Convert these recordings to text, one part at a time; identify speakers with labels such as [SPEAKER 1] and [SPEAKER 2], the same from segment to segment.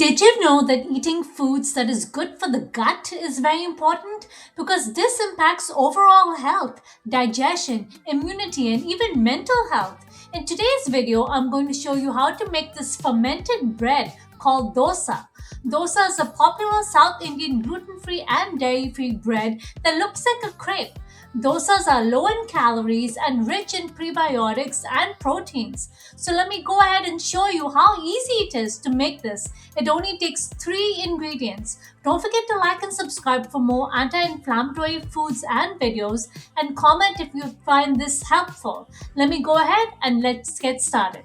[SPEAKER 1] Did you know that eating foods that is good for the gut is very important? Because this impacts overall health, digestion, immunity, and even mental health. In today's video, I'm going to show you how to make this fermented bread called dosa. Dosa is a popular South Indian gluten-free and dairy-free bread that looks like a crepe. Dosas are low in calories and rich in prebiotics and proteins. So let me go ahead and show you how easy it is to make this. It only takes 3 ingredients. Don't forget to like and subscribe for more anti-inflammatory foods and videos, and comment if you find this helpful. Let me go ahead and let's get started.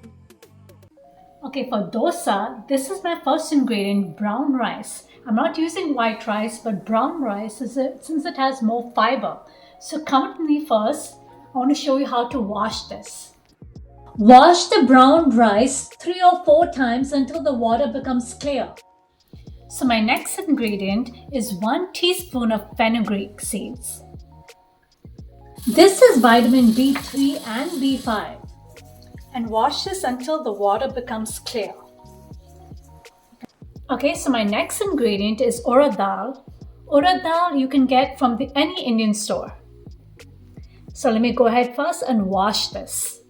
[SPEAKER 1] Okay, for dosa, this is my first ingredient, brown rice. I'm not using white rice, but brown rice since it has more fiber. So come with me first. I want to show you how to wash this. Wash the brown rice 3 or 4 times until the water becomes clear. So my next ingredient is 1 teaspoon of fenugreek seeds. This is vitamin B3 and B5. And wash this until the water becomes clear. Okay, so my next ingredient is urad dal. Urad dal you can get from any Indian store. So let me go ahead first and wash this.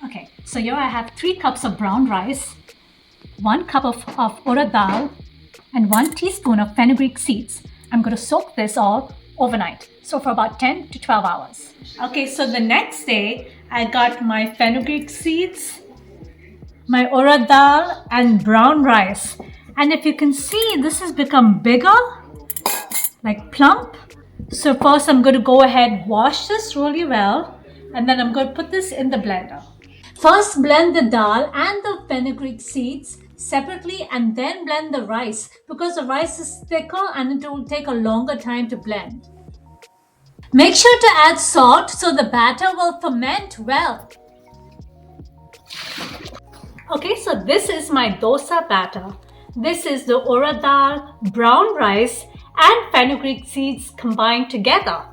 [SPEAKER 1] Okay, so here I have 3 cups of brown rice, 1 cup of urad dal, and 1 teaspoon of fenugreek seeds. I'm going to soak this all overnight, so for about 10 to 12 hours. Okay, so the next day, I got my fenugreek seeds, my urad dal, and brown rice. And if you can see, this has become bigger, like plump. So first I'm going to go ahead, wash this really well, and then I'm going to put this in the blender. First blend the dal and the fenugreek seeds separately, and then blend the rice because the rice is thicker and it will take a longer time to blend. Make sure to add salt so the batter will ferment well. Okay, so this is my dosa batter. This is the urad dal, brown rice, and fenugreek seeds combined together.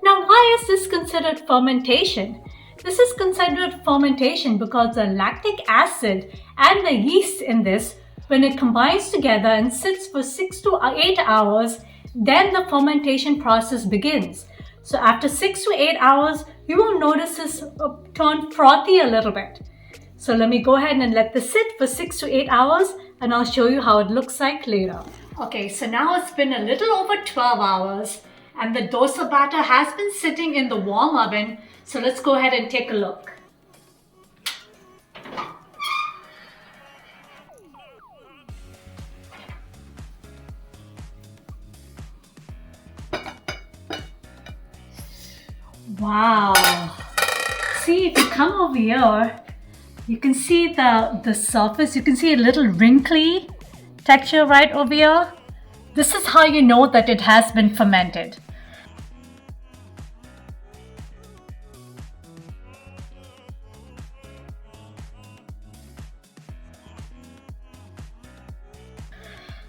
[SPEAKER 1] Now, why is this considered fermentation? This is considered fermentation because the lactic acid and the yeast in this, when it combines together and sits for 6 to 8 hours, then the fermentation process begins. So after 6 to 8 hours, you will notice this turn frothy a little bit. So let me go ahead and let this sit for 6 to 8 hours, and I'll show you how it looks like later. Okay, so now it's been a little over 12 hours and the dosa batter has been sitting in the warm oven. So let's go ahead and take a look. Wow. See, if you come over here, you can see the surface. You can see a little wrinkly texture right over here. This is how you know that it has been fermented.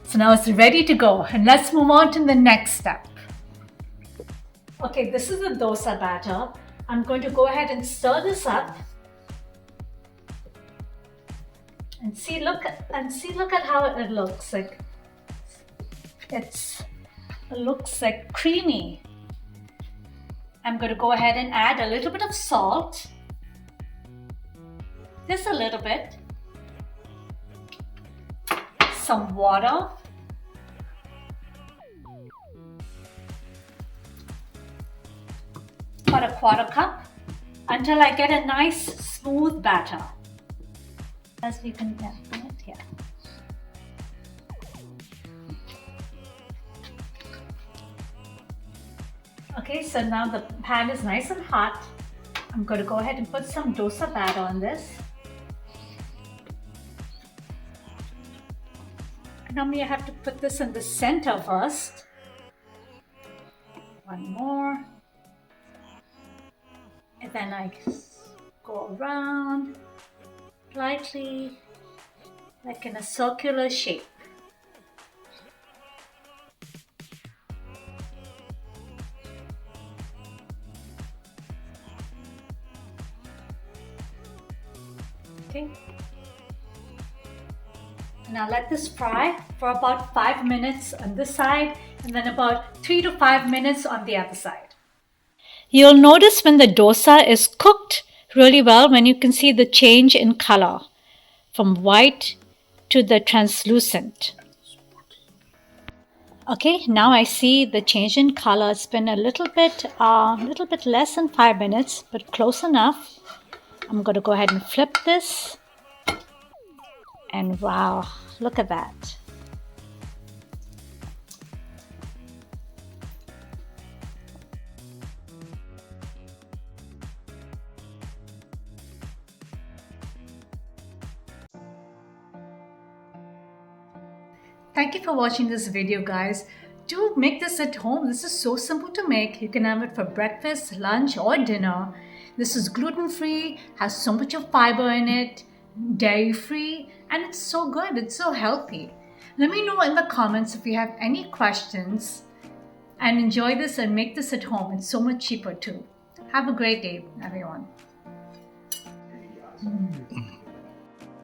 [SPEAKER 1] So now it's ready to go, and let's move on to the next step. Okay, this is the dosa batter. I'm going to go ahead and stir this up. And look at how it looks like. It looks like creamy. I'm going to go ahead and add a little bit of salt. Just a little bit. Some water. About a 1/4 cup until I get a nice smooth batter. As we can get it here. Okay, so now the pan is nice and hot. I'm going to go ahead and put some dosa batter on this. Normally I have to put this in the center first. One more. And then I go around lightly, like in a circular shape. Okay. And Now let this fry for about 5 minutes on this side and then about 3 to 5 minutes on the other side. You'll notice when the dosa is cooked really well when you can see the change in color from white to the translucent. Okay, now I see the change in color. It's been a little bit less than 5 minutes, but close enough. I'm going to go ahead and flip this. And wow, look at that. Thank you for watching this video, guys. Do make this at home. This is so simple to make. You can have it for breakfast, lunch, or dinner. This is gluten-free, has so much of fiber in it, dairy-free, and it's so good. It's so healthy. Let me know in the comments if you have any questions, and enjoy this and make this at home. It's so much cheaper too. Have a great day, everyone.